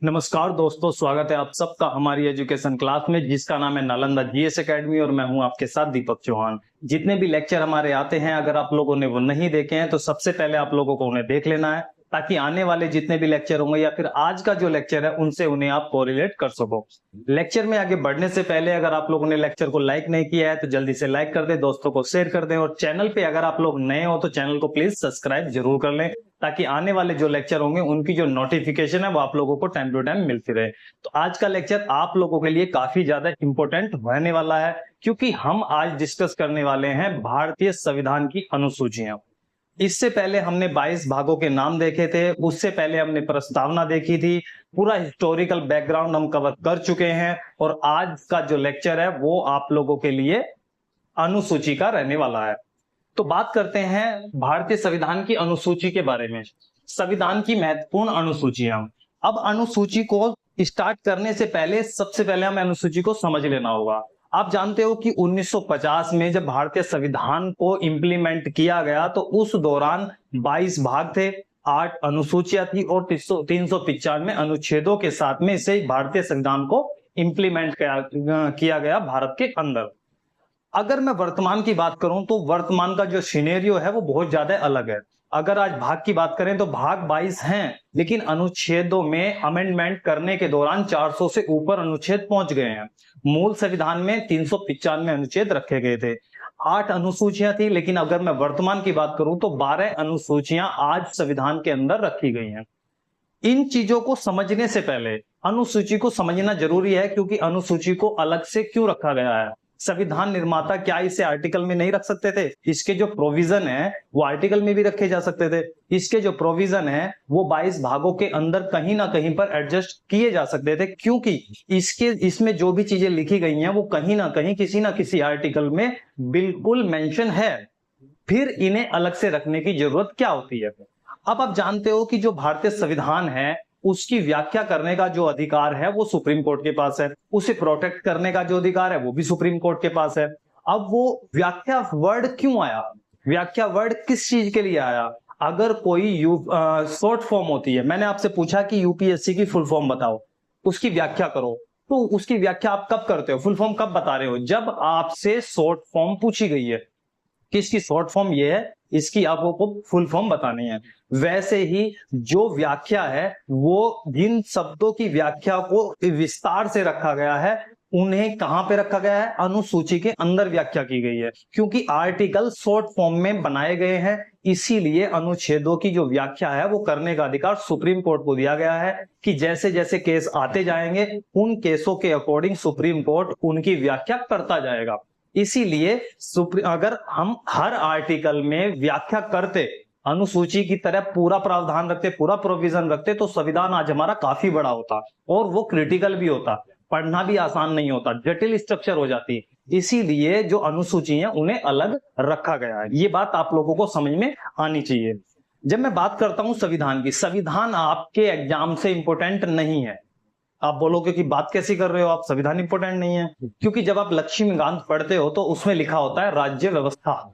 नमस्कार दोस्तों, स्वागत है आप सबका हमारी एजुकेशन क्लास में जिसका नाम है नालंदा जीएस एकेडमी और मैं हूं आपके साथ दीपक चौहान। जितने भी लेक्चर हमारे आते हैं, अगर आप लोगों ने वो नहीं देखे हैं तो सबसे पहले आप लोगों को उन्हें देख लेना है ताकि आने वाले जितने भी लेक्चर होंगे या फिर आज का जो लेक्चर है उनसे उन्हें आप कोरिलेट कर सको। लेक्चर में आगे बढ़ने से पहले अगर आप लोगों ने लेक्चर को लाइक नहीं किया है तो जल्दी से लाइक कर दे, दोस्तों को शेयर कर दें और चैनल पे अगर आप लोग नए हो तो चैनल को प्लीज सब्सक्राइब जरूर कर लें ताकि आने वाले जो लेक्चर होंगे उनकी जो नोटिफिकेशन है वो आप लोगों को टाइम टू टाइम मिलती रहे। तो आज का लेक्चर आप लोगों के लिए काफी ज्यादा इंपॉर्टेंट होने वाला है क्योंकि हम आज डिस्कस करने वाले हैं भारतीय संविधान की अनुसूचियां। इससे पहले हमने 22 भागों के नाम देखे थे, उससे पहले हमने प्रस्तावना देखी थी, पूरा हिस्टोरिकल बैकग्राउंड हम कवर कर चुके हैं और आज का जो लेक्चर है वो आप लोगों के लिए अनुसूची का रहने वाला है। तो बात करते हैं भारतीय संविधान की अनुसूची के बारे में। संविधान की महत्वपूर्ण अनुसूचियां। अब अनुसूची को स्टार्ट करने से पहले सबसे पहले हमें अनुसूची को समझ लेना होगा। आप जानते हो कि 1950 में जब भारतीय संविधान को इंप्लीमेंट किया गया तो उस दौरान 22 भाग थे, 8 अनुसूचियां थी और 395 अनुच्छेदों के साथ में इसे भारतीय संविधान को इंप्लीमेंट किया गया भारत के अंदर। अगर मैं वर्तमान की बात करूं तो वर्तमान का जो सिनेरियो है वो बहुत ज्यादा अलग है। अगर आज भाग की बात करें तो भाग 22 हैं, लेकिन अनुच्छेदों में अमेंडमेंट करने के दौरान 400 से ऊपर अनुच्छेद पहुंच गए हैं। मूल संविधान में 395 अनुच्छेद रखे गए थे, 8 अनुसूचियां थी, लेकिन अगर मैं वर्तमान की बात करूं तो 12 अनुसूचियां आज संविधान के अंदर रखी गई हैं। इन चीजों को समझने से पहले अनुसूची को समझना जरूरी है क्योंकि अनुसूची को अलग से क्यों रखा गया है। संविधान निर्माता क्या इसे आर्टिकल में नहीं रख सकते थे? इसके जो प्रोविजन है वो आर्टिकल में भी रखे जा सकते थे। इसके जो प्रोविजन है वो 22 भागों के अंदर कहीं ना कहीं पर एडजस्ट किए जा सकते थे क्योंकि इसमें जो भी चीजें लिखी गई हैं वो कहीं ना कहीं किसी ना किसी आर्टिकल में बिल्कुल मेंशन है। फिर इन्हें अलग से रखने की जरूरत क्या होती है? अब आप जानते हो कि जो भारतीय संविधान है उसकी व्याख्या करने का जो अधिकार है वो सुप्रीम कोर्ट के पास है, उसे प्रोटेक्ट करने का जो अधिकार है वो भी सुप्रीम कोर्ट के पास है। अब वो व्याख्या वर्ड क्यों आया, व्याख्या वर्ड किस चीज के लिए आया? अगर कोई शॉर्ट फॉर्म होती है, मैंने आपसे पूछा कि यूपीएससी की फुल फॉर्म बताओ, उसकी व्याख्या करो, तो उसकी व्याख्या आप कब करते हो, फुल फॉर्म कब बता रहे हो? जब आपसे शॉर्ट फॉर्म पूछी गई है। किसकी शॉर्ट फॉर्म ये है, इसकी आपको फुल फॉर्म बतानी है। वैसे ही जो व्याख्या है वो जिन शब्दों की व्याख्या को विस्तार से रखा गया है उन्हें कहां पे रखा गया है? अनुसूची के अंदर व्याख्या की गई है क्योंकि आर्टिकल शॉर्ट फॉर्म में बनाए गए हैं, इसीलिए अनुच्छेदों की जो व्याख्या है वो करने का अधिकार सुप्रीम कोर्ट को दिया गया है कि जैसे जैसे केस आते जाएंगे उन केसों के अकॉर्डिंग सुप्रीम कोर्ट उनकी व्याख्या करता जाएगा। इसीलिए अगर हम हर आर्टिकल में व्याख्या करते, अनुसूची की तरह पूरा प्रावधान रखते, पूरा प्रोविजन रखते तो संविधान आज हमारा काफी बड़ा होता और वो क्रिटिकल भी होता, पढ़ना भी आसान नहीं होता, जटिल स्ट्रक्चर हो जाती। इसीलिए जो अनुसूची है उन्हें अलग रखा गया है। ये बात आप लोगों को समझ में आनी चाहिए। जब मैं बात करता हूं संविधान की, संविधान आपके एग्जाम से इंपोर्टेंट नहीं है। आप बोलोगे कि बात कैसी कर रहे हो आप, संविधान इंपोर्टेंट नहीं है? क्योंकि जब आप लक्ष्मीकांत पढ़ते हो तो उसमें लिखा होता है राज्य व्यवस्था,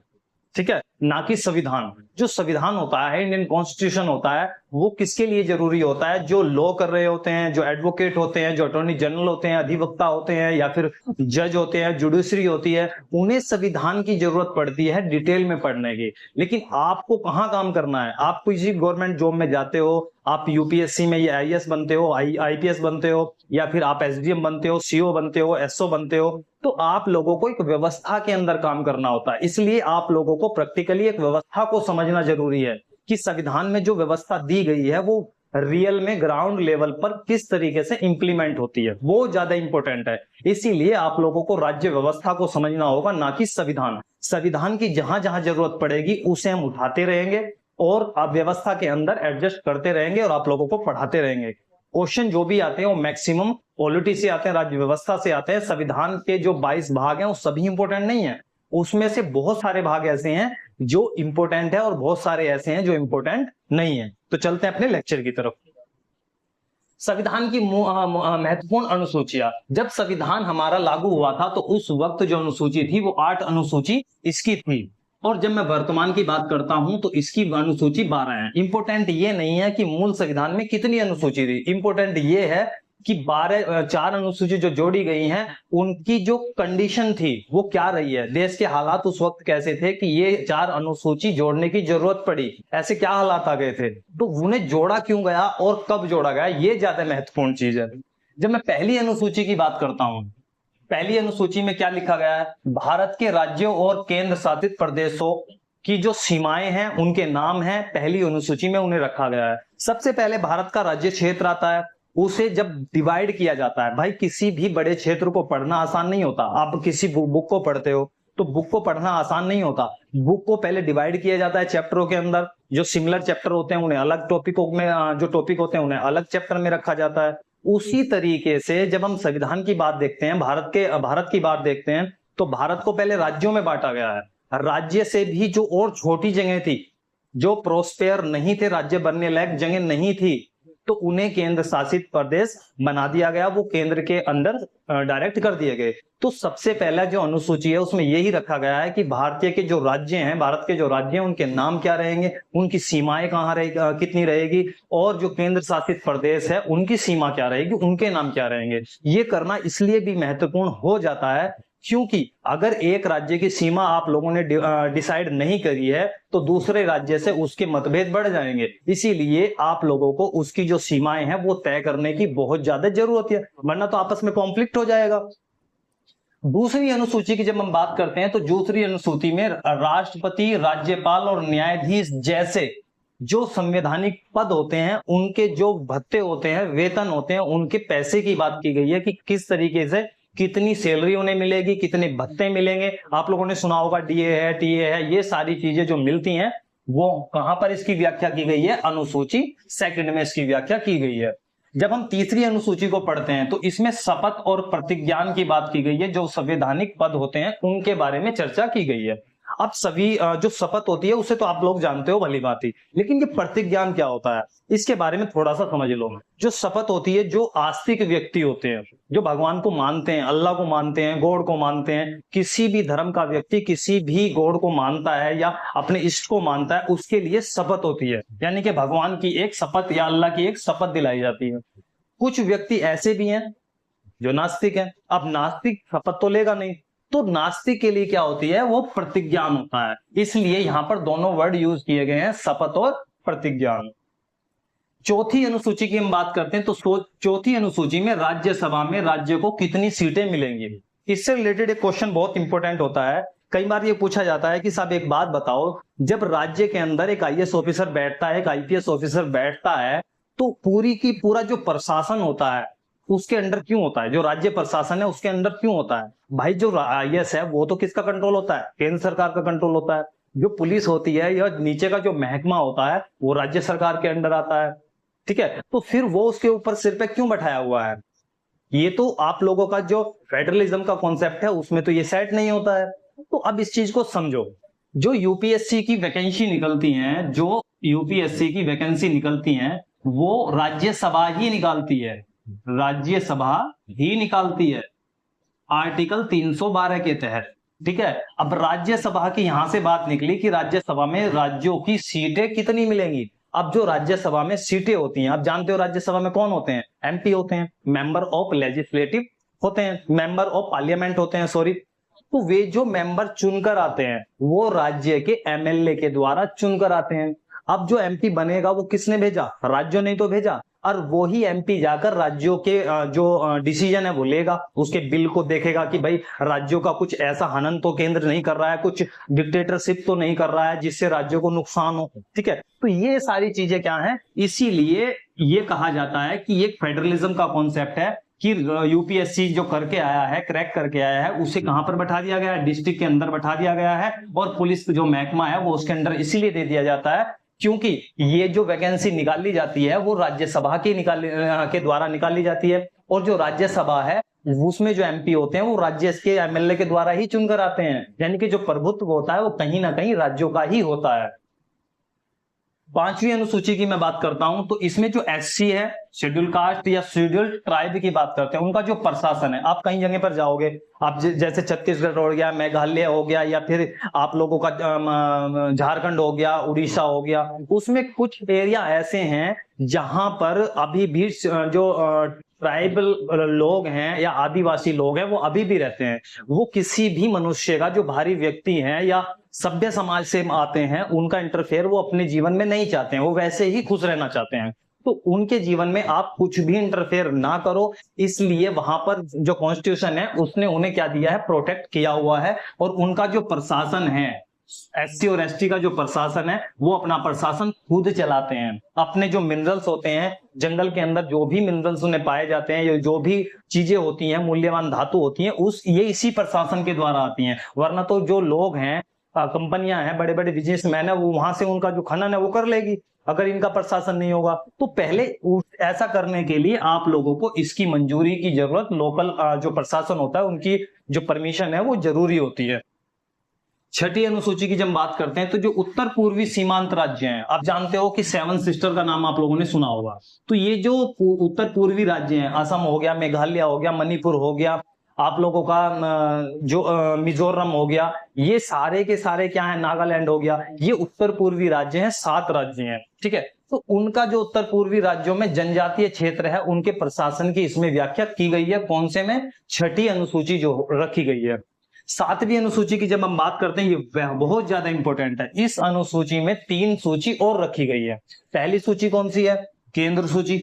ठीक है, ना कि संविधान। जो संविधान होता है, इंडियन कॉन्स्टिट्यूशन होता है, वो किसके लिए जरूरी होता है? जो लॉ कर रहे होते हैं, जो एडवोकेट होते हैं, जो अटॉर्नी जनरल होते हैं, अधिवक्ता होते हैं या फिर जज होते हैं, जुडिशरी होती है, उन्हें संविधान की जरूरत पड़ती है डिटेल में पढ़ने की। लेकिन आपको कहाँ काम करना है? आप किसी गवर्नमेंट जॉब में जाते हो, आप यूपीएससी में या आईएएस बनते हो, आईपीएस बनते हो या फिर आप एसडीएम बनते हो, सीओ बनते हो, एसओ बनते हो, तो आप लोगों को एक व्यवस्था के अंदर काम करना होता है। इसलिए आप लोगों को प्रैक्टिकली एक व्यवस्था को समझना जरूरी है कि संविधान में जो व्यवस्था दी गई है वो रियल में ग्राउंड लेवल पर किस तरीके से इंप्लीमेंट होती है, वो ज्यादा इंपॉर्टेंट है। इसीलिए आप लोगों को राज्य व्यवस्था को समझना होगा, ना कि संविधान। संविधान की जहां जहां जरूरत पड़ेगी उसे हम उठाते रहेंगे और आप व्यवस्था के अंदर एडजस्ट करते रहेंगे और आप लोगों को पढ़ाते रहेंगे। क्वेश्चन जो भी आते हैं वो मैक्सिमम पॉलिटी से आते हैं, राज्य व्यवस्था से आते हैं। संविधान के जो 22 भाग हैं वो सभी इंपॉर्टेंट नहीं है, उसमें से बहुत सारे भाग ऐसे हैं जो इंपॉर्टेंट है और बहुत सारे ऐसे हैं जो इंपॉर्टेंट नहीं है। तो चलते हैं अपने लेक्चर की तरफ। संविधान की महत्वपूर्ण अनुसूचियां। जब संविधान हमारा लागू हुआ था तो उस वक्त जो अनुसूची थी वो 8 अनुसूची इसकी थी। और जब मैं वर्तमान की बात करता हूं तो इसकी अनुसूची 12 है। इंपॉर्टेंट ये नहीं है कि मूल संविधान में कितनी अनुसूची थी, इंपॉर्टेंट ये है कि 4 अनुसूची जो जोड़ी गई हैं उनकी जो कंडीशन थी वो क्या रही है, देश के हालात उस वक्त कैसे थे कि ये 4 अनुसूची जोड़ने की जरूरत पड़ी, ऐसे क्या हालात आ गए थे, तो उन्हें जोड़ा क्यों गया और कब जोड़ा गया, ये ज्यादा महत्वपूर्ण चीज है। जब मैं पहली अनुसूची की बात करता हूं, पहली अनुसूची में क्या लिखा गया है, भारत के राज्यों और केंद्र शासित प्रदेशों की जो सीमाएं हैं उनके नाम हैं, पहली अनुसूची में उन्हें रखा गया है। सबसे पहले भारत का राज्य क्षेत्र आता है, उसे जब डिवाइड किया जाता है, भाई किसी भी बड़े क्षेत्र को पढ़ना आसान नहीं होता, आप किसी बुक को पढ़ते हो तो बुक को पढ़ना आसान नहीं होता, बुक को पहले डिवाइड किया जाता है चैप्टरों के अंदर, जो सिमिलर चैप्टर होते हैं उन्हें अलग टॉपिकों में, जो टॉपिक होते हैं उन्हें अलग चैप्टर में रखा जाता है। उसी तरीके से जब हम संविधान की बात देखते हैं, भारत की बात देखते हैं, तो भारत को पहले राज्यों में बांटा गया है। राज्य से भी जो और छोटी जगह थी, जो प्रोस्पेयर नहीं थे, राज्य बनने लायक जगह नहीं थी, तो उन्हें केंद्र शासित प्रदेश बना दिया गया, वो केंद्र के अंदर डायरेक्ट कर दिए गए। तो सबसे पहला जो अनुसूची है उसमें यही रखा गया है कि भारतीय के जो राज्य हैं, भारत के जो राज्य हैं उनके नाम क्या रहेंगे, उनकी सीमाएं कहाँ रहेगी, कितनी रहेगी, और जो केंद्र शासित प्रदेश है उनकी सीमा क्या रहेगी, उनके नाम क्या रहेंगे। ये करना इसलिए भी महत्वपूर्ण हो जाता है क्योंकि अगर एक राज्य की सीमा आप लोगों ने डिसाइड नहीं करी है तो दूसरे राज्य से उसके मतभेद बढ़ जाएंगे, इसीलिए आप लोगों को उसकी जो सीमाएं हैं वो तय करने की बहुत ज्यादा जरूरत है, वरना तो आपस में कॉन्फ्लिक्ट हो जाएगा। दूसरी अनुसूची की जब हम बात करते हैं तो दूसरी अनुसूची में राष्ट्रपति, राज्यपाल और न्यायाधीश जैसे जो संवैधानिक पद होते हैं उनके जो भत्ते होते हैं, वेतन होते हैं, उनके पैसे की बात की गई है कि किस तरीके से कितनी सैलरी उन्हें मिलेगी, कितने भत्ते मिलेंगे। आप लोगों ने सुना होगा डीए है, टीए है, ये सारी चीजें जो मिलती हैं वो कहां पर इसकी व्याख्या की गई है, अनुसूची 2 में इसकी व्याख्या की गई है। जब हम तीसरी अनुसूची को पढ़ते हैं तो इसमें शपथ और प्रतिज्ञान की बात की गई है, जो संवैधानिक पद होते हैं उनके बारे में चर्चा की गई है। अब सभी जो शपथ होती है उसे तो आप लोग जानते हो भली भांति, लेकिन ये प्रतिज्ञान क्या होता है इसके बारे में थोड़ा सा समझ लो। जो शपथ होती है, जो आस्तिक व्यक्ति होते हैं, जो भगवान को मानते हैं, अल्लाह को मानते हैं, गॉड को मानते हैं, किसी भी धर्म का व्यक्ति किसी भी गॉड को मानता है या अपने इष्ट को मानता है, उसके लिए शपथ होती है, यानी कि भगवान की एक शपथ या अल्लाह की एक शपथ दिलाई जाती है। कुछ व्यक्ति ऐसे भी हैं जो नास्तिक हैं। अब नास्तिक शपथ तो लेगा नहीं, तो नास्तिक के लिए क्या होती है, वो प्रतिज्ञान होता है। इसलिए यहां पर दोनों वर्ड यूज किए गए हैं, शपथ और प्रतिज्ञान। चौथी अनुसूची की हम बात करते हैं तो चौथी अनुसूची में राज्यसभा में राज्य को कितनी सीटें मिलेंगी, इससे रिलेटेड एक क्वेश्चन बहुत इंपॉर्टेंट होता है। कई बार ये पूछा जाता है कि साहब एक बात बताओ, जब राज्य के अंदर एक आईएएस ऑफिसर बैठता है, एक आईपीएस ऑफिसर बैठता है, तो पूरी की पूरा जो प्रशासन होता है उसके अंडर क्यों होता है, जो राज्य प्रशासन है उसके अंडर क्यों होता है? भाई जो आईएएस है वो तो किसका कंट्रोल होता है, केंद्र सरकार का कंट्रोल होता है। जो पुलिस होती है या नीचे का जो महकमा होता है वो राज्य सरकार के अंडर आता है, ठीक है। तो फिर वो उसके ऊपर सिर पे क्यों बैठाया हुआ है? ये तो आप लोगों का जो फेडरलिज्म का कॉन्सेप्ट है उसमें तो ये सेट नहीं होता है। तो अब इस चीज को समझो, जो यूपीएससी की वैकेंसी निकलती हैं, जो यूपीएससी की वैकेंसी निकलती हैं वो राज्यसभा ही निकालती है, राज्यसभा ही निकालती है आर्टिकल 312 के तहत, ठीक है। अब राज्यसभा की यहां से बात निकली कि राज्यसभा में राज्यों की सीटें कितनी मिलेंगी। अब जो राज्यसभा में सीटें होती हैं, आप जानते हो राज्यसभा में कौन होते हैं, एमपी होते हैं, मेंबर ऑफ लेजिस्लेटिव होते हैं, मेंबर ऑफ पार्लियामेंट होते हैं, सॉरी। तो वे जो मेंबर चुनकर आते हैं वो राज्य के एमएलए के द्वारा चुनकर आते हैं। अब जो एमपी बनेगा वो किसने भेजा, राज्यों ने तो भेजा, और वो ही एमपी जाकर राज्यों के जो डिसीजन है वो लेगा, उसके बिल को देखेगा कि भाई राज्यों का कुछ ऐसा हनन तो केंद्र नहीं कर रहा है, कुछ डिक्टेटरशिप तो नहीं कर रहा है जिससे राज्यों को नुकसान हो, ठीक है। तो ये सारी चीजें क्या है, इसीलिए ये कहा जाता है कि एक फेडरलिज्म का कॉन्सेप्ट है कि यूपीएससी जो करके आया है, क्रैक करके आया है, उसे कहां पर बैठा दिया गया है, डिस्ट्रिक्ट के अंदर बैठा दिया गया है, और पुलिस जो महकमा है वो उसके अंदर इसीलिए दे दिया जाता है क्योंकि ये जो वैकेंसी निकाली जाती है वो राज्यसभा के द्वारा निकाली जाती है, और जो राज्यसभा है उसमें जो एमपी होते हैं वो राज्य के एमएलए के द्वारा ही चुनकर आते हैं, यानी कि जो प्रभुत्व होता है वो कहीं ना कहीं राज्यों का ही होता है। 5वीं अनुसूची की मैं बात करता हूं तो इसमें जो एससी है शेड्यूल कास्ट या शेड्यूल ट्राइब की बात करते हैं, उनका जो प्रशासन है, आप कहीं जगह पर जाओगे, आप जैसे छत्तीसगढ़ हो गया, मेघालय हो गया, या फिर आप लोगों का झारखंड हो गया, उड़ीसा हो गया, उसमें कुछ एरिया ऐसे हैं जहां पर अभी भी जो ट्राइबल लोग हैं या आदिवासी लोग हैं वो अभी भी रहते हैं। वो किसी भी मनुष्य का, जो भारी व्यक्ति हैं या सभ्य समाज से आते हैं, उनका इंटरफेयर वो अपने जीवन में नहीं चाहते हैं, वो वैसे ही खुश रहना चाहते हैं। तो उनके जीवन में आप कुछ भी इंटरफेयर ना करो, इसलिए वहां पर जो कॉन्स्टिट्यूशन है उसने उन्हें क्या दिया है, प्रोटेक्ट किया हुआ है। और उनका जो प्रशासन है, एसटी और एसटी का जो प्रशासन है, वो अपना प्रशासन खुद चलाते हैं। अपने जो मिनरल्स होते हैं जंगल के अंदर, जो भी मिनरल्स उन्हें पाए जाते हैं, जो भी चीजें होती हैं, मूल्यवान धातु होती हैं, ये इसी प्रशासन के द्वारा आती हैं। वरना तो जो लोग हैं, कंपनियां हैं, बड़े बड़े बिजनेसमैन है, वो वहां से उनका जो खनन है वो कर लेगी, अगर इनका प्रशासन नहीं होगा। तो पहले ऐसा करने के लिए आप लोगों को इसकी मंजूरी की जरूरत, लोकल जो प्रशासन होता है उनकी जो परमिशन है वो जरूरी होती है। छठी अनुसूची की जब बात करते हैं तो जो उत्तर पूर्वी सीमांत राज्य हैं, आप जानते हो कि सेवन सिस्टर का नाम आप लोगों ने सुना होगा। तो ये जो उत्तर पूर्वी राज्य हैं, असम हो गया, मेघालय हो गया, मणिपुर हो गया, आप लोगों का जो मिजोरम हो गया, ये सारे के सारे क्या है, नागालैंड हो गया, ये उत्तर पूर्वी राज्य हैं, 7 राज्य हैं, ठीक है। तो उनका जो उत्तर पूर्वी राज्यों में जनजातीय क्षेत्र है, उनके प्रशासन की इसमें व्याख्या की गई है। कौन से में? छठी अनुसूची जो रखी गई है। 7वीं अनुसूची की जब हम बात करते हैं, ये बहुत ज्यादा इंपॉर्टेंट है। इस अनुसूची में 3 सूची और रखी गई है। पहली सूची कौन सी है? केंद्र सूची,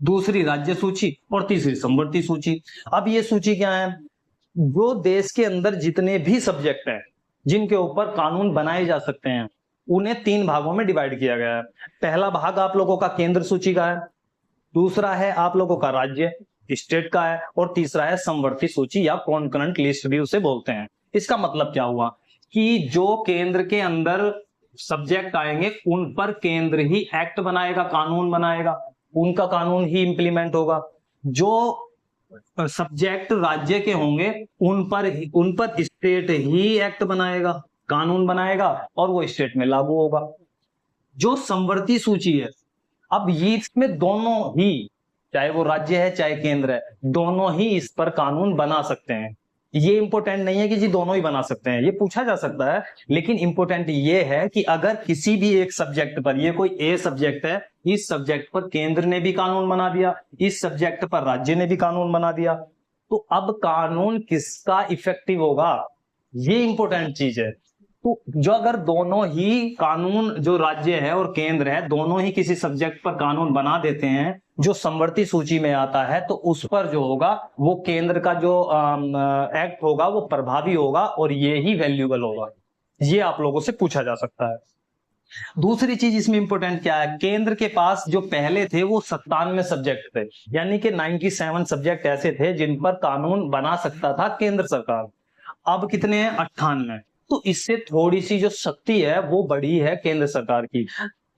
दूसरी राज्य सूची और तीसरी समवर्ती सूची। अब ये सूची क्या है? जो देश के अंदर जितने भी सब्जेक्ट हैं जिनके ऊपर कानून बनाए जा सकते हैं, उन्हें 3 भागों में डिवाइड किया गया है। पहला भाग आप लोगों का केंद्र सूची का है, दूसरा है आप लोगों का राज्य स्टेट का है, और तीसरा है समवर्ती सूची या कॉन्करेंट लिस्ट भी उसे बोलते हैं। इसका मतलब क्या हुआ कि जो केंद्र के अंदर सब्जेक्ट आएंगे उन पर केंद्र ही एक्ट बनाएगा, कानून बनाएगा, उनका कानून ही इंप्लीमेंट होगा। जो सब्जेक्ट राज्य के होंगे उन पर स्टेट ही एक्ट बनाएगा, कानून बनाएगा, और वो स्टेट में लागू होगा। जो समवर्ती सूची है, अब ये इसमें दोनों ही, चाहे वो राज्य है चाहे केंद्र है, दोनों ही इस पर कानून बना सकते हैं। ये इंपॉर्टेंट नहीं है कि जी दोनों ही बना सकते हैं, ये पूछा जा सकता है, लेकिन इंपॉर्टेंट ये है कि अगर किसी भी एक सब्जेक्ट पर, ये कोई ए सब्जेक्ट है, इस सब्जेक्ट पर केंद्र ने भी कानून बना दिया, इस सब्जेक्ट पर राज्य ने भी कानून बना दिया, तो अब कानून किसका इफेक्टिव होगा, ये इंपॉर्टेंट चीज है। तो जो अगर दोनों ही कानून, जो राज्य है और केंद्र है, दोनों ही किसी सब्जेक्ट पर कानून बना देते हैं जो समवर्ती सूची में आता है, तो उस पर जो होगा वो केंद्र का जो एक्ट होगा वो प्रभावी होगा और ये ही वैल्यूएबल होगा। ये आप लोगों से पूछा जा सकता है। दूसरी चीज इसमें इंपॉर्टेंट क्या है, केंद्र के पास जो पहले थे वो 97 सब्जेक्ट थे, यानी कि 97 सब्जेक्ट ऐसे थे जिन पर कानून बना सकता था केंद्र सरकार। अब कितने हैं? 98। तो इससे थोड़ी सी जो शक्ति है वो बढ़ी है केंद्र सरकार की।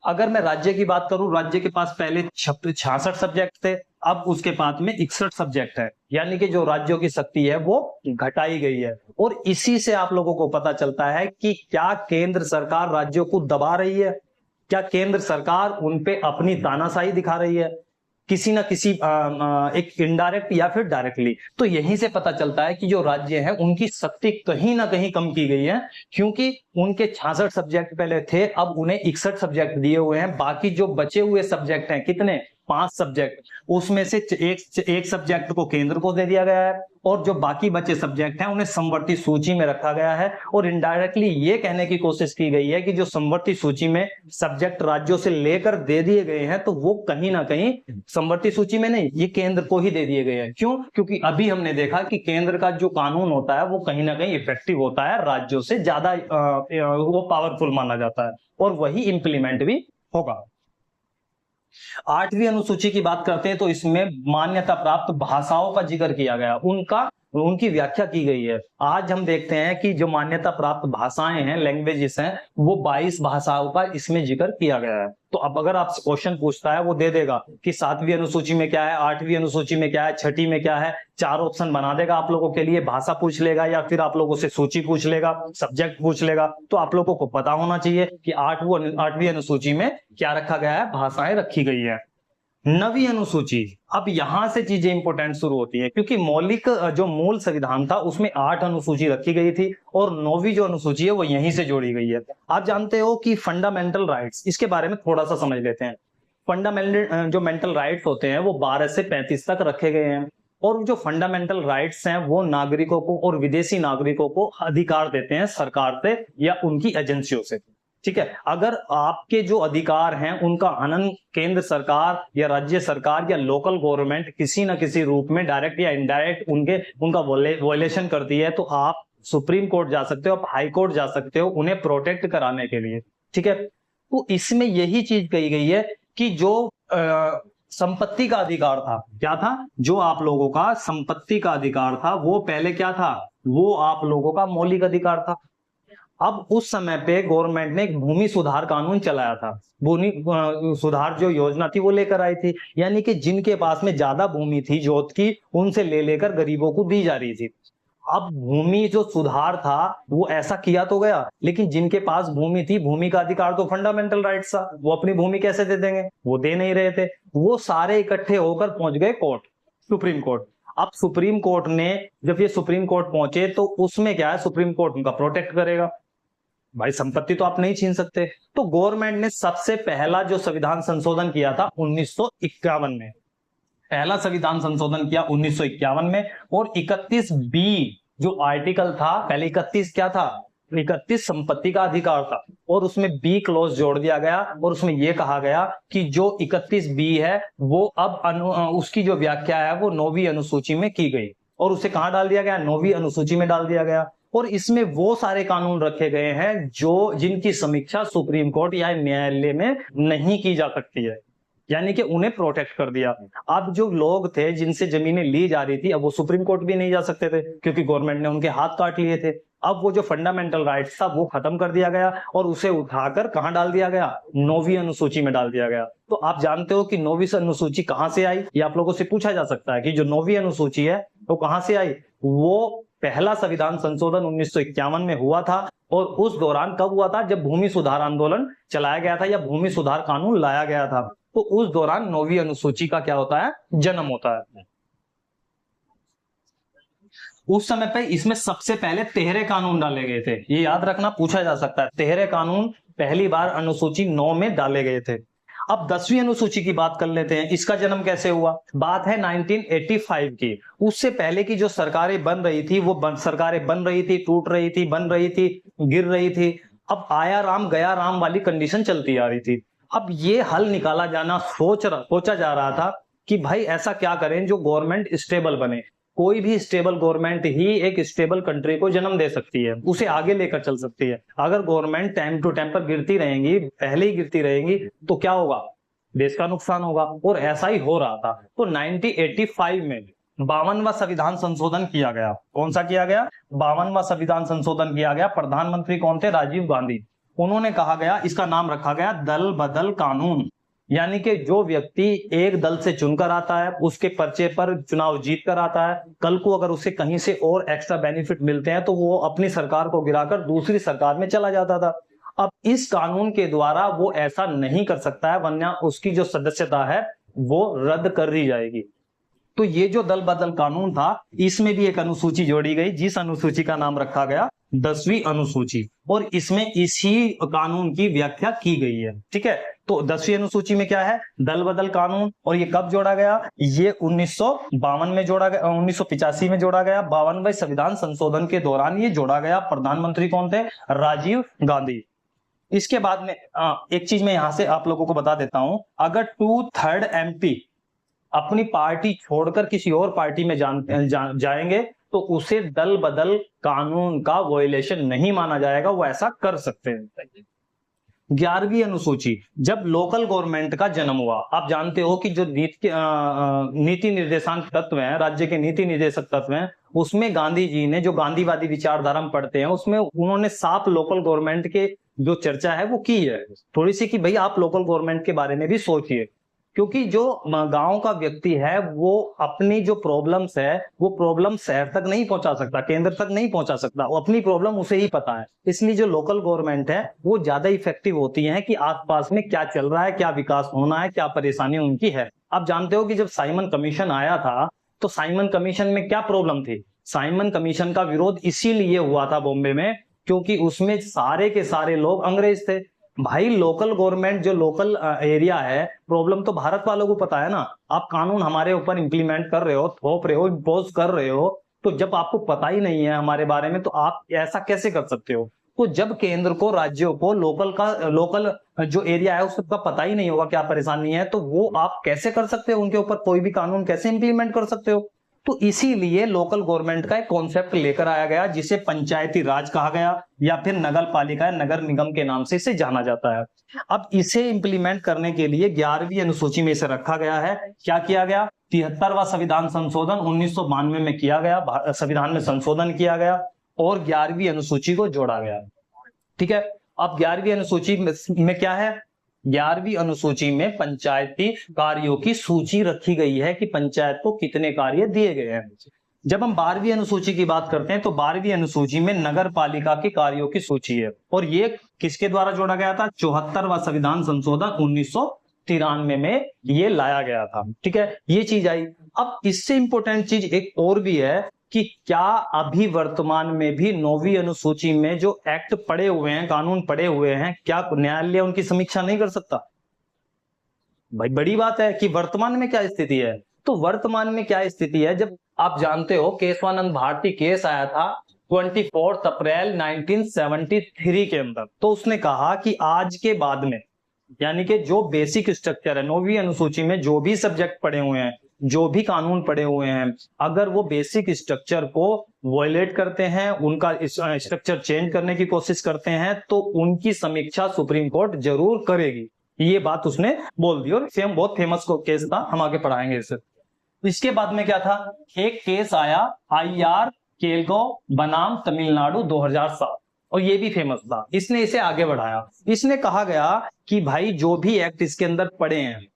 अगर मैं राज्य की बात करूं, राज्य के पास पहले 66 सब्जेक्ट थे, अब उसके पास में 61 सब्जेक्ट है, यानी कि जो राज्यों की शक्ति है वो घटाई गई है। और इसी से आप लोगों को पता चलता है कि क्या केंद्र सरकार राज्यों को दबा रही है, क्या केंद्र सरकार उन पे अपनी तानाशाही दिखा रही है, किसी ना किसी एक इनडायरेक्ट या फिर डायरेक्टली। तो यहीं से पता चलता है कि जो राज्य है उनकी शक्ति कहीं ना कहीं कम की गई है, क्योंकि उनके 66 सब्जेक्ट पहले थे, अब उन्हें 61 सब्जेक्ट दिए हुए हैं। बाकी जो बचे हुए सब्जेक्ट हैं, कितने? 5 सब्जेक्ट, उसमें से एक सब्जेक्ट को केंद्र को दे दिया गया है, और जो बाकी बचे सब्जेक्ट हैं उन्हें समवर्ती सूची में रखा गया है। और इनडायरेक्टली ये कहने की कोशिश की गई है कि जो समवर्ती सूची में सब्जेक्ट राज्यों से लेकर दे दिए गए हैं, तो वो कहीं ना कहीं समवर्ती सूची में नहीं, ये केंद्र को ही दे दिए गए हैं। क्यों? क्योंकि अभी हमने देखा कि केंद्र का जो कानून होता है वो कहीं ना कहीं इफेक्टिव होता है, राज्यों से ज्यादा वो पावरफुल माना जाता है, और वही इंप्लीमेंट भी होगा। 8वीं अनुसूची की बात करते हैं तो इसमें मान्यता प्राप्त भाषाओं का जिक्र किया गया, उनकी व्याख्या की गई है। आज हम देखते हैं कि जो मान्यता प्राप्त भाषाएं हैं, लैंग्वेजेस हैं, वो 22 भाषाओं का इसमें जिक्र किया गया है। तो अब अगर आपसे क्वेश्चन पूछता है, वो दे देगा कि 7वीं अनुसूची में क्या है, 8वीं अनुसूची में क्या है, छठी में क्या है, 4 ऑप्शन बना देगा आप लोगों के लिए। भाषा पूछ लेगा या फिर आप लोगों से सूची पूछ लेगा, सब्जेक्ट पूछ लेगा। तो आप लोगों को पता होना चाहिए कि 8वीं अनुसूची में क्या रखा गया है, भाषाएं रखी गई है। नवी अनुसूची। अब यहां से चीजें इंपॉर्टेंट शुरू होती है, क्योंकि मौलिक जो मूल संविधान था उसमें 8 अनुसूची रखी गई थी और 9वीं जो अनुसूची है वो यहीं से जोड़ी गई है। आप जानते हो कि फंडामेंटल राइट्स, इसके बारे में थोड़ा सा समझ लेते हैं। फंडामेंटल जो मेंटल राइट्स होते हैं वो 12 से 35 तक रखे गए हैं, और जो फंडामेंटल राइट्स हैं वो नागरिकों को और विदेशी नागरिकों को अधिकार देते हैं सरकार से या उनकी एजेंसियों से। ठीक है, अगर आपके जो अधिकार हैं उनका हनन केंद्र सरकार या राज्य सरकार या लोकल गवर्नमेंट किसी न किसी रूप में डायरेक्ट या इनडायरेक्ट उनका वॉयलेशन करती है, तो आप सुप्रीम कोर्ट जा सकते हो, आप हाई कोर्ट जा सकते हो उन्हें प्रोटेक्ट कराने के लिए। ठीक है, तो इसमें यही चीज कही गई है कि जो संपत्ति का अधिकार था, क्या था, जो आप लोगों का संपत्ति का अधिकार था वो पहले क्या था, वो आप लोगों का मौलिक अधिकार था। अब उस समय पे गवर्नमेंट ने एक भूमि सुधार कानून चलाया था, भूमि सुधार जो योजना थी वो लेकर आई थी, यानी कि जिनके पास में ज्यादा भूमि थी जोत की, उनसे ले लेकर गरीबों को दी जा रही थी। अब भूमि जो सुधार था वो ऐसा किया तो गया, लेकिन जिनके पास भूमि थी, भूमि का अधिकार तो फंडामेंटल राइट्स था, वो अपनी भूमि कैसे दे देंगे, वो दे नहीं रहे थे। वो सारे इकट्ठे होकर पहुंच गए कोर्ट, सुप्रीम कोर्ट। अब सुप्रीम कोर्ट ने, जब ये सुप्रीम कोर्ट पहुंचे तो उसमें क्या है, सुप्रीम कोर्ट उनका प्रोटेक्ट करेगा, भाई संपत्ति तो आप नहीं छीन सकते। तो गवर्नमेंट ने सबसे पहला जो संविधान संशोधन किया था 1951 में, पहला संविधान संशोधन किया 1951 में, और 31 बी जो आर्टिकल था, पहले 31 क्या था, 31 संपत्ति का अधिकार था, और उसमें बी क्लॉज जोड़ दिया गया, और उसमें यह कहा गया कि जो 31 बी है वो अब उसकी जो व्याख्या है वो 9वीं अनुसूची में की गई, और उसे कहां डाल दिया गया, 9वीं अनुसूची में डाल दिया गया। और इसमें वो सारे कानून रखे गए हैं जो जिनकी समीक्षा सुप्रीम कोर्ट या न्यायालय में नहीं की जा सकती है, यानी कि उन्हें प्रोटेक्ट कर दिया। अब जो लोग थे जिनसे जमीनें ली जा रही थी, अब वो सुप्रीम कोर्ट भी नहीं जा सकते थे क्योंकि गवर्नमेंट ने उनके हाथ काट लिए थे। अब वो जो फंडामेंटल राइट्स था वो खत्म कर दिया गया और उसे उठाकर कहां डाल दिया गया, 9वीं अनुसूची में डाल दिया गया। तो आप जानते हो कि 9वीं अनुसूची कहां से आई, ये आप लोगों से पूछा जा सकता है कि जो 9वीं अनुसूची है वो कहां से आई। वो पहला संविधान संशोधन 1951 में हुआ था, और उस दौरान कब हुआ था, जब भूमि सुधार आंदोलन चलाया गया था या भूमि सुधार कानून लाया गया था, तो उस दौरान 9वीं अनुसूची का क्या होता है, जन्म होता है। उस समय पे इसमें सबसे पहले 13 कानून डाले गए थे, ये याद रखना, पूछा जा सकता है। 13 कानून पहली बार अनुसूची 9 में डाले गए थे। अब 10वीं अनुसूची की बात कर लेते हैं, इसका जन्म कैसे हुआ। बात है 1985 की। उससे पहले की जो सरकारें बन रही थी वो सरकारें बन रही थी, टूट रही थी, बन रही थी, गिर रही थी। अब आया राम गया राम वाली कंडीशन चलती आ रही थी। अब ये हल निकाला जाना सोचा जा रहा था कि भाई ऐसा क्या करें जो गवर्नमेंट स्टेबल बने। कोई भी स्टेबल गवर्नमेंट ही एक स्टेबल कंट्री को जन्म दे सकती है, उसे आगे लेकर चल सकती है। अगर गवर्नमेंट टाइम टू टाइम पर गिरती रहेंगी, पहले ही गिरती रहेंगी, तो क्या होगा, देश का नुकसान होगा। और ऐसा ही हो रहा था। तो 1985 में 52वां संविधान संशोधन किया गया। कौन सा किया गया, 52वां संविधान संशोधन किया गया। प्रधानमंत्री कौन थे, राजीव गांधी। उन्होंने कहा गया, इसका नाम रखा गया दल बदल कानून, यानी कि जो व्यक्ति एक दल से चुनकर आता है, उसके पर्चे पर चुनाव जीत कर आता है, कल को अगर उसे कहीं से और एक्स्ट्रा बेनिफिट मिलते हैं तो वो अपनी सरकार को गिराकर दूसरी सरकार में चला जाता था। अब इस कानून के द्वारा वो ऐसा नहीं कर सकता है, वरना उसकी जो सदस्यता है वो रद्द कर दी जाएगी। तो ये जो दल बदल कानून था, इसमें भी एक अनुसूची जोड़ी गई, जिस अनुसूची का नाम रखा गया 10वीं अनुसूची, और इसमें इसी कानून की व्याख्या की गई है। ठीक है, तो 10वीं अनुसूची में क्या है, दल बदल कानून। और ये कब जोड़ा गया, ये 1952 में जोड़ा गया, 1985 में जोड़ा गया। 52वें संविधान संशोधन के दौरान ये जोड़ा गया। प्रधानमंत्री कौन थे, राजीव गांधी। इसके बाद में एक चीज मैं यहां से आप लोगों को बता देता हूं, अगर 2/3 MP अपनी पार्टी छोड़कर किसी और पार्टी में जाएंगे तो उसे दल बदल कानून का वायलेशन नहीं माना जाएगा, वो ऐसा कर सकते हैं। 11वीं अनुसूची, जब लोकल गवर्नमेंट का जन्म हुआ। आप जानते हो कि जो नीति निर्देशांक तत्व हैं, राज्य के नीति निर्देशक तत्व हैं, उसमें गांधी जी ने, जो गांधीवादी विचारधारा में पढ़ते हैं, उसमें उन्होंने साफ लोकल गवर्नमेंट के जो चर्चा है वो की है थोड़ी सी, कि भाई आप लोकल गवर्नमेंट के बारे में भी सोचिए, क्योंकि जो गांव का व्यक्ति है वो अपनी जो प्रॉब्लम्स है वो प्रॉब्लम शहर तक नहीं पहुंचा सकता, केंद्र तक नहीं पहुंचा सकता, वो अपनी प्रॉब्लम उसे ही पता है। इसलिए जो लोकल गवर्नमेंट है वो ज्यादा इफेक्टिव होती है कि आसपास में क्या चल रहा है, क्या विकास होना है, क्या परेशानी उनकी है। आप जानते हो कि जब साइमन कमीशन आया था तो साइमन कमीशन में क्या प्रॉब्लम थी? साइमन कमीशन का विरोध इसीलिए हुआ था बॉम्बे में क्योंकि उसमें सारे के सारे लोग अंग्रेज थे। भाई लोकल गवर्नमेंट जो लोकल एरिया है, प्रॉब्लम तो भारत वालों को पता है ना। आप कानून हमारे ऊपर इंप्लीमेंट कर रहे हो, थोप रहे हो, इम्पोज कर रहे हो, तो जब आपको पता ही नहीं है हमारे बारे में तो आप ऐसा कैसे कर सकते हो? तो जब केंद्र को, राज्यों को लोकल जो एरिया है उसका पता ही नहीं होगा क्या परेशानी है, तो वो आप कैसे कर सकते हो? उनके ऊपर कोई भी कानून कैसे इंप्लीमेंट कर सकते हो? तो इसीलिए लोकल गवर्नमेंट का एक कॉन्सेप्ट लेकर आया गया जिसे पंचायती राज कहा गया या फिर नगर पालिका, नगर निगम के नाम से इसे जाना जाता है। अब इसे इंप्लीमेंट करने के लिए 11वीं अनुसूची में इसे रखा गया है। क्या किया गया? 73वां संविधान संशोधन 1992 में किया गया, संविधान में संशोधन किया गया और 11वीं अनुसूची को जोड़ा गया। ठीक है, अब 11वीं अनुसूची में क्या है? 11वीं अनुसूची में पंचायती कार्यों की सूची रखी गई है कि पंचायत को कितने कार्य दिए गए हैं। जब हम 12वीं अनुसूची की बात करते हैं तो 12वीं अनुसूची में नगर पालिका के कार्यों की सूची है और ये किसके द्वारा जोड़ा गया था? 74वां संविधान संशोधन 1993 में ये लाया गया था। ठीक है, ये चीज आई। अब इससे इंपॉर्टेंट चीज एक और भी है कि क्या अभी वर्तमान में भी 9वीं अनुसूची में जो एक्ट पड़े हुए हैं, कानून पड़े हुए हैं, क्या न्यायालय उनकी समीक्षा नहीं कर सकता? भाई बड़ी बात है कि वर्तमान में क्या स्थिति है। तो वर्तमान में क्या स्थिति है, जब आप जानते हो केशवानंद भारती केस आया था 24 अप्रैल 1973 के अंदर, तो उसने कहा कि आज के बाद में, यानी कि जो बेसिक स्ट्रक्चर है 9वीं अनुसूची में, जो भी सब्जेक्ट पड़े हुए हैं, जो भी कानून पड़े हुए हैं, अगर वो बेसिक स्ट्रक्चर को वायलेट करते हैं, उनका स्ट्रक्चर चेंज करने की कोशिश करते हैं, तो उनकी समीक्षा सुप्रीम कोर्ट जरूर करेगी। ये बात उसने बोल दी और सेम बहुत फेमस केस था, हम आगे पढ़ाएंगे इसे। इसके बाद में क्या था? एक केस आया IR केलगांव बनाम तमिलनाडु 2007 और ये भी फेमस था। इसने इसे आगे बढ़ाया। इसने कहा गया कि भाई जो भी एक्ट इसके अंदर पड़े हैं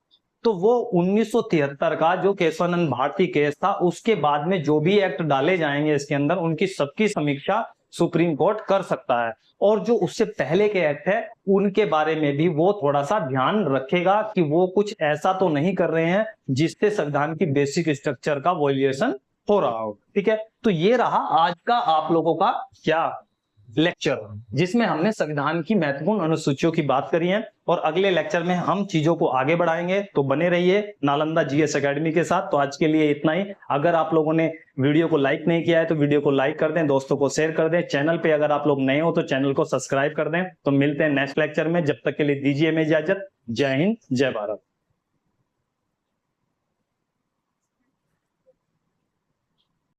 तो वो 1973 का जो केशवानंद भारती केस था उसके बाद में जो भी एक्ट डाले जाएंगे इसके अंदर, उनकी सबकी समीक्षा सुप्रीम कोर्ट कर सकता है और जो उससे पहले के एक्ट है उनके बारे में भी वो थोड़ा सा ध्यान रखेगा कि वो कुछ ऐसा तो नहीं कर रहे हैं जिससे संविधान की बेसिक स्ट्रक्चर का वॉल्यूशन हो रहा हो। ठीक है, तो ये रहा आज का आप लोगों का क्या लेक्चर, जिसमें हमने संविधान की महत्वपूर्ण अनुसूचियों की बात करी है और अगले लेक्चर में हम चीजों को आगे बढ़ाएंगे। तो बने रहिए नालंदा जीएस एकेडमी के साथ। तो आज के लिए इतना ही। अगर आप लोगों ने वीडियो को लाइक नहीं किया है तो वीडियो को लाइक कर दें, दोस्तों को शेयर कर दें। चैनल पे अगर आप लोग नए हो तो चैनल को सब्सक्राइब कर दें। तो मिलते हैं नेक्स्ट लेक्चर में, जब तक के लिए दीजिए हमें इजाजत। जय हिंद, जय भारत।